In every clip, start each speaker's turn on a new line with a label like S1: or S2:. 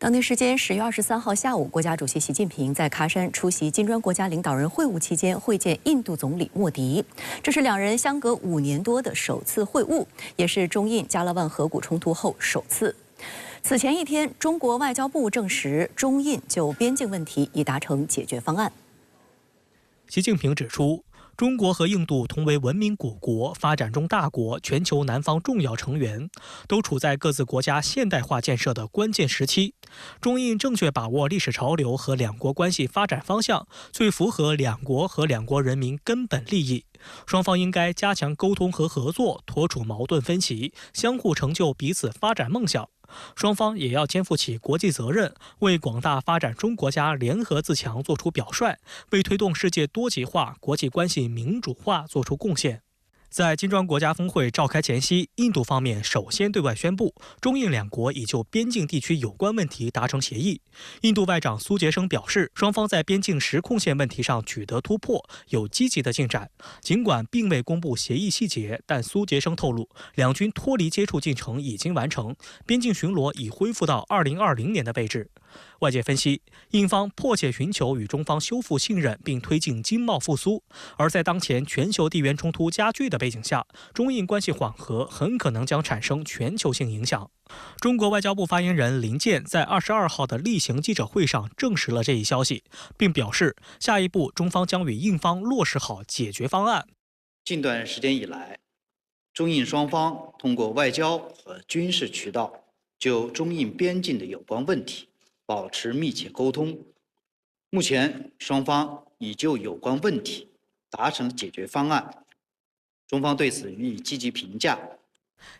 S1: 当地时间10月23号下午，国家主席习近平在喀山出席金砖国家领导人会晤期间会见印度总理莫迪，这是两人相隔5年多的首次会晤，也是中印加勒万河谷冲突后首次。此前一天，中国外交部证实，中印就边境问题已达成解决方案。
S2: 习近平指出，中国和印度同为文明古国、发展中大国、全球南方重要成员，都处在各自国家现代化建设的关键时期。中印正确把握历史潮流和两国关系发展方向，最符合两国和两国人民根本利益。双方应该加强沟通和合作，妥处矛盾分歧，相互成就彼此发展梦想。双方也要肩负起国际责任，为广大发展中国家联合自强做出表率，为推动世界多极化、国际关系民主化做出贡献。在金砖国家峰会召开前夕，印度方面首先对外宣布，中印两国已就边境地区有关问题达成协议。印度外长苏杰生表示，双方在边境实控线问题上取得突破，有积极的进展。尽管并未公布协议细节，但苏杰生透露，两军脱离接触进程已经完成，边境巡逻已恢复到2020年的位置。外界分析，印方迫切寻求与中方修复信任，并推进经贸复苏。而在当前全球地缘冲突加剧的背景下，中印关系缓和很可能将产生全球性影响。中国外交部发言人林健在22号的例行记者会上证实了这一消息，并表示，下一步中方将与印方落实好解决方案。
S3: 近段时间以来，中印双方通过外交和军事渠道就中印边境的有关问题保持密切沟通。目前，双方已就有关问题达成解决方案，中方对此予以积极评价。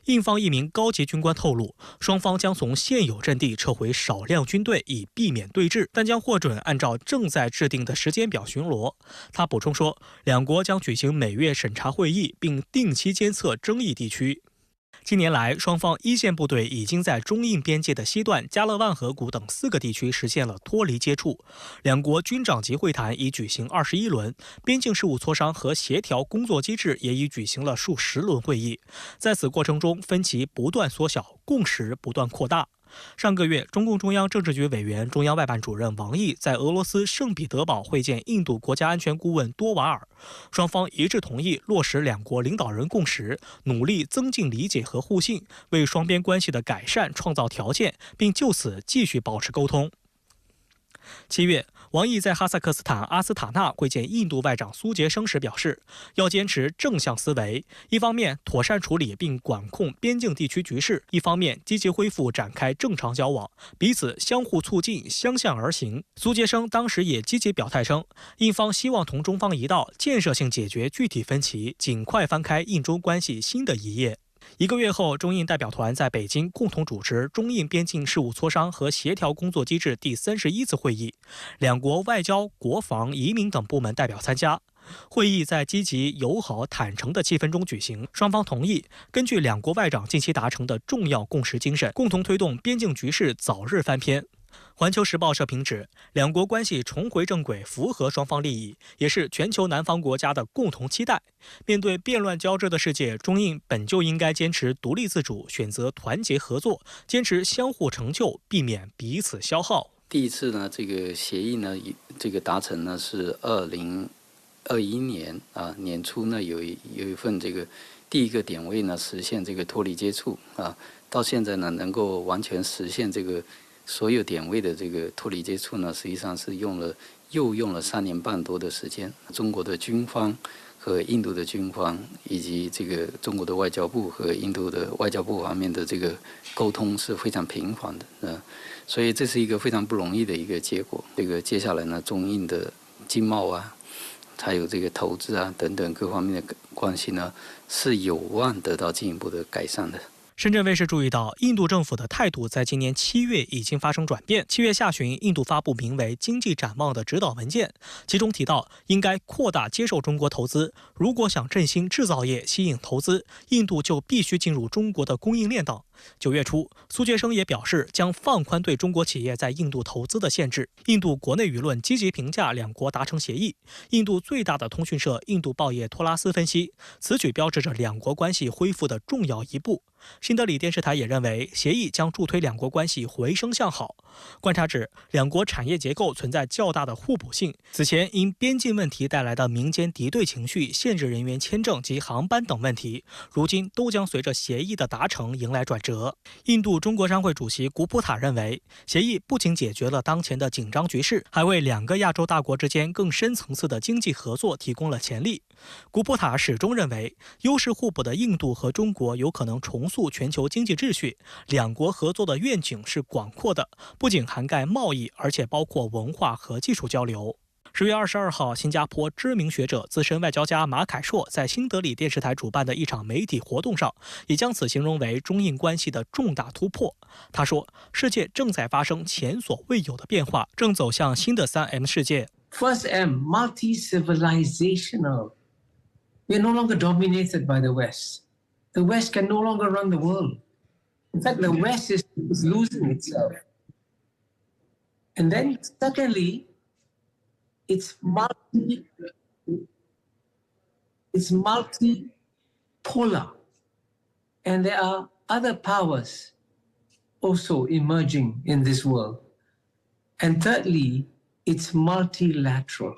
S2: 印方一名高级军官透露，双方将从现有阵地撤回少量军队，以避免对峙，但将获准按照正在制定的时间表巡逻。他补充说，两国将举行每月审查会议，并定期监测争议地区。近年来，双方一线部队已经在中印边界的西段、加勒万河谷等4个地区实现了脱离接触。两国军长级会谈已举行21轮，边境事务磋商和协调工作机制也已举行了数十轮会议。在此过程中，分歧不断缩小，共识不断扩大。上个月，中共中央政治局委员、中央外办主任王毅在俄罗斯圣彼得堡会见印度国家安全顾问多瓦尔，双方一致同意落实两国领导人共识，努力增进理解和互信，为双边关系的改善创造条件，并就此继续保持沟通。7月，王毅在哈萨克斯坦阿斯塔纳会见印度外长苏杰生时表示，要坚持正向思维，一方面妥善处理并管控边境地区局势，一方面积极恢复展开正常交往，彼此相互促进，相向而行。苏杰生当时也积极表态称，印方希望同中方一道，建设性解决具体分歧，尽快翻开印中关系新的一页。1个月后，中印代表团在北京共同主持中印边境事务磋商和协调工作机制第31次会议，两国外交、国防、移民等部门代表参加。会议在积极、友好、坦诚的气氛中举行，双方同意根据两国外长近期达成的重要共识精神，共同推动边境局势早日翻篇。环球时报社评指，两国关系重回正轨符合双方利益，也是全球南方国家的共同期待。面对变乱交织的世界，中印本就应该坚持独立自主，选择团结合作，坚持相互成就，避免彼此消耗。
S4: 第一次呢，这个协议呢，这个达成呢是2021年年初呢有一份这个第一个点位呢实现这个脱离接触到现在呢能够完全实现这个所有点位的这个脱离接触呢，实际上是用了3年半多的时间。中国的军方和印度的军方，以及这个中国的外交部和印度的外交部方面的这个沟通是非常频繁的所以这是一个非常不容易的一个结果。这个接下来呢，中印的经贸还有这个投资等等各方面的关系呢，是有望得到进一步的改善的。
S2: 深圳卫视注意到，印度政府的态度在今年7月已经发生转变。7月下旬，印度发布名为《经济展望》的指导文件，其中提到应该扩大接受中国投资，如果想振兴制造业、吸引投资，印度就必须进入中国的供应链等。9月初，苏杰生也表示将放宽对中国企业在印度投资的限制。印度国内舆论积极评价两国达成协议。印度最大的通讯社印度报业托拉斯分析，此举标志着两国关系恢复的重要一步。新德里电视台也认为，协议将助推两国关系回升向好。观察指，两国产业结构存在较大的互补性。此前因边境问题带来的民间敌对情绪、限制人员签证及航班等问题，如今都将随着协议的达成迎来转折。印度中国商会主席古普塔认为，协议不仅解决了当前的紧张局势，还为两个亚洲大国之间更深层次的经济合作提供了潜力。古普塔始终认为，优势互补的印度和中国有可能重塑全球经济秩序，两国合作的愿景是广阔的，不仅涵盖贸易，而且包括文化和技术交流。10月22号，新加坡知名学者、资深外交家马凯硕在新德里电视台主办的一场媒体活动上，也将此形容为中印关系的重大突破。他说，世界正在发生前所未有的变化，正走向新的3M 世界。
S5: First M, multi-civilizational. We are no longer dominated by the West. The West can no longer run the world. In fact, the West is losing itself. And then, secondly, it's multipolar. And there are other powers also emerging in this world. And thirdly, it's multilateral.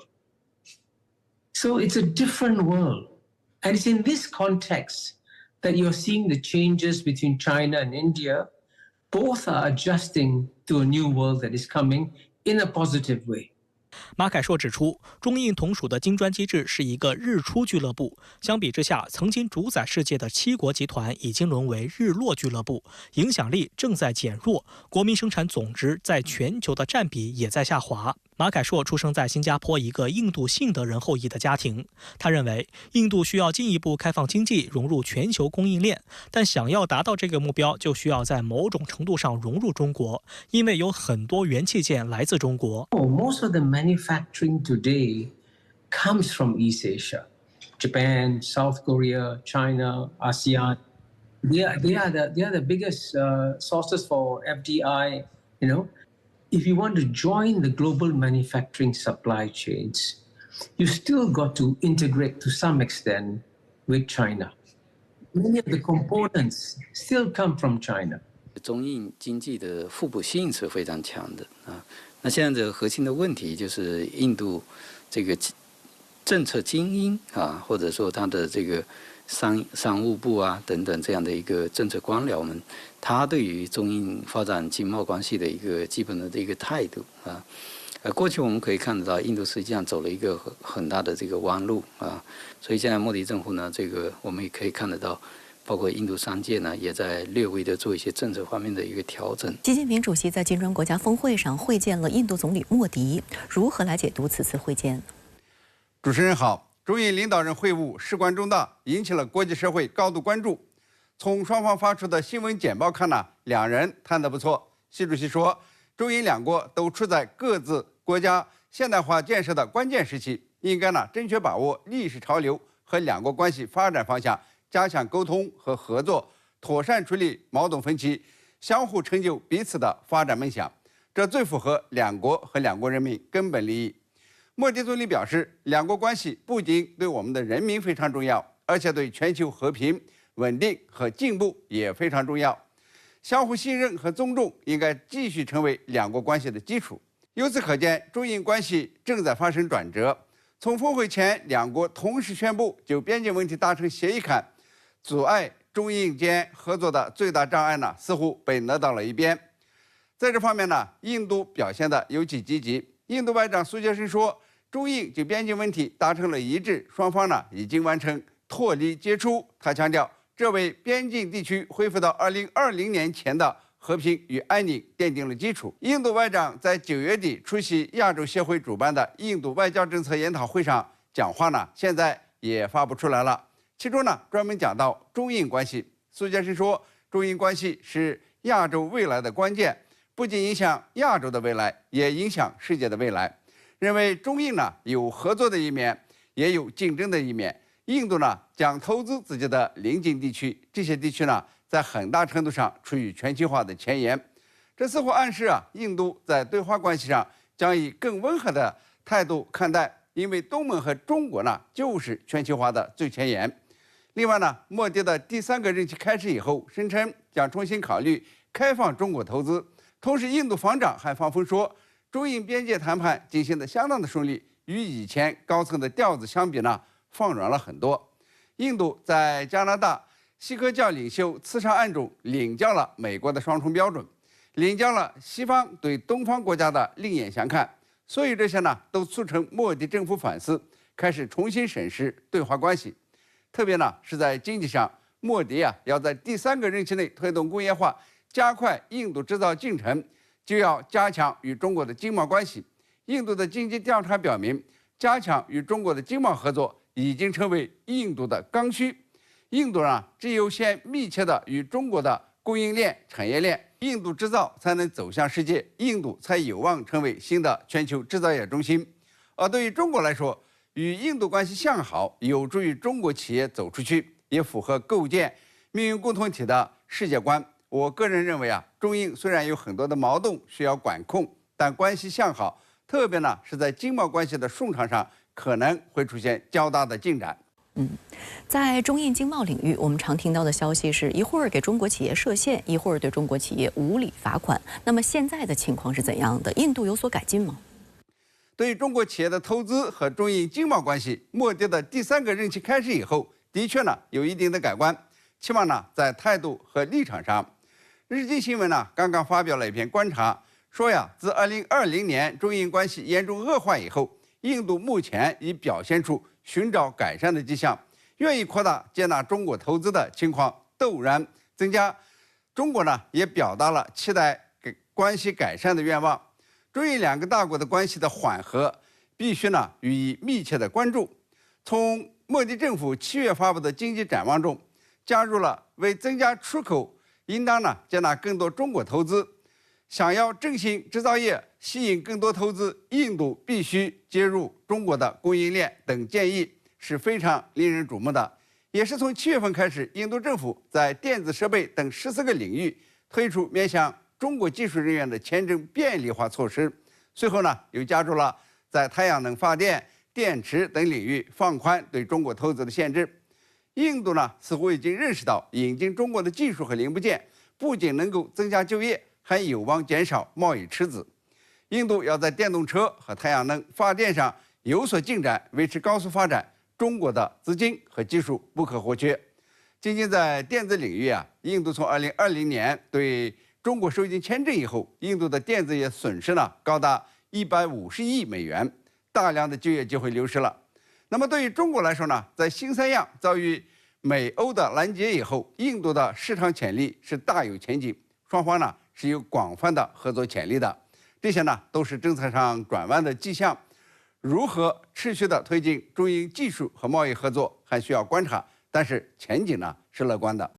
S5: So it's a different world. And it's in this context that you're seeing the changes between China and India. Both are adjusting to a new world that is coming in a positive way.
S2: 马凯硕指出，中印同属的金砖机制是一个日出俱乐部，相比之下，曾经主宰世界的7国集团已经沦为日落俱乐部，影响力正在减弱，国民生产总值在全球的占比也在下滑。马凯硕出生在新加坡一个印度信德人后裔的家庭，他认为印度需要进一步开放经济，融入全球供应链，但想要达到这个目标，就需要在某种程度上融入中国，因为有很多元器件来自中国。
S5: Most of the manufacturing today comes from East Asia, Japan, South Korea, China, ASEAN. They are the biggest sources for FDI. If you want to join the global manufacturing supply chains, you still got to integrate to some extent with China. Many of the components still come from China.
S4: 中印经济的互补性是非常强的啊。那现在这个核心的问题就是印度这个政策精英啊，或者说他的这个商务部啊等等这样的一个政策官僚们，他对于中印发展经贸关系的一个基本的一个态度啊。过去我们可以看得到，印度实际上走了一个很大的这个弯路啊，所以现在莫迪政府呢，这个我们也可以看得到。包括印度商界呢，也在略微的做一些政策方面的一个调整。
S1: 习近平主席在金砖国家峰会上会见了印度总理莫迪，如何来解读此次会见？
S6: 主持人好，中印领导人会晤事关重大，引起了国际社会高度关注。从双方发出的新闻简报看呢，两人谈得不错。习主席说，中印两国都处在各自国家现代化建设的关键时期，应该正确把握历史潮流和两国关系发展方向。加强沟通和合作，妥善处理矛盾分歧，相互成就彼此的发展梦想，这最符合两国和两国人民根本利益。莫迪总理表示，两国关系不仅对我们的人民非常重要，而且对全球和平、稳定和进步也非常重要。相互信任和尊重应该继续成为两国关系的基础。由此可见，中印关系正在发生转折。从峰会前两国同时宣布就边境问题达成协议看，阻碍中印间合作的最大障碍似乎被挪到了一边。在这方面印度表现得尤其积极。印度外长苏杰生说，中印就边境问题达成了一致，双方已经完成脱离接触。他强调，这为边境地区恢复到2020年前的和平与安宁奠定了基础。印度外长在9月底出席亚洲协会主办的印度外交政策研讨会上讲话现在也发布出来了。其中专门讲到中印关系。苏杰生说，中印关系是亚洲未来的关键，不仅影响亚洲的未来，也影响世界的未来。认为中印有合作的一面，也有竞争的一面。印度将投资自己的邻近地区，这些地区在很大程度上处于全球化的前沿。这似乎暗示印度在对华关系上将以更温和的态度看待，因为东盟和中国就是全球化的最前沿。另外呢，莫迪的第3个任期开始以后，声称将重新考虑开放中国投资。同时，印度防长还放风说，中印边界谈判进行得相当的顺利，与以前高层的调子相比呢，放软了很多。印度在加拿大锡克教领袖刺杀案中领教了美国的双重标准，领教了西方对东方国家的另眼相看。所以这些呢，都促成莫迪政府反思，开始重新审视对华关系。特别呢是在经济上，莫迪要在第3个任期内推动工业化，加快印度制造进程，就要加强与中国的经贸关系。印度的经济调查表明，加强与中国的经贸合作已经成为印度的刚需。印度只有先密切的与中国的供应链、产业链，印度制造才能走向世界，印度才有望成为新的全球制造业中心。而对于中国来说，与印度关系向好，有助于中国企业走出去，也符合构建命运共同体的世界观。我个人认为中印虽然有很多的矛盾需要管控，但关系向好，特别呢是在经贸关系的顺畅上，可能会出现较大的进展。
S1: 在中印经贸领域，我们常听到的消息是一会儿给中国企业设限，一会儿对中国企业无理罚款。那么现在的情况是怎样的？印度有所改进吗？
S6: 对于中国企业的投资和中印经贸关系，莫迪的第3个任期开始以后，的确呢有一定的改观，起码呢在态度和立场上。日经新闻呢刚刚发表了一篇观察，说自2020年中印关系严重恶化以后，印度目前已表现出寻找改善的迹象，愿意扩大接纳中国投资的情况陡然增加。中国呢也表达了期待关系改善的愿望。中印2个大国的关系的缓和，必须呢予以密切的关注。从莫迪政府7月发布的经济展望中，加入了为增加出口，应当呢接纳更多中国投资。想要振兴制造业，吸引更多投资，印度必须接入中国的供应链等建议，是非常令人瞩目的。也是从7月份开始，印度政府在电子设备等14个领域推出面向中国技术人员的签证便利化措施。随后呢，又加入了在太阳能发电、电池等领域放宽对中国投资的限制。印度呢，似乎已经认识到，引进中国的技术和零部件，不仅能够增加就业，还有望减少贸易赤字。印度要在电动车和太阳能发电上有所进展，维持高速发展，中国的资金和技术不可或缺。仅仅在电子领域印度从2020年对中国收紧签证以后，印度的电子业损失呢高达150亿美元，大量的就业机会流失了。那么对于中国来说呢，在新三样遭遇美欧的拦截以后，印度的市场潜力是大有前景，双方呢是有广泛的合作潜力的。这些呢都是政策上转弯的迹象。如何持续的推进中印技术和贸易合作，还需要观察，但是前景呢是乐观的。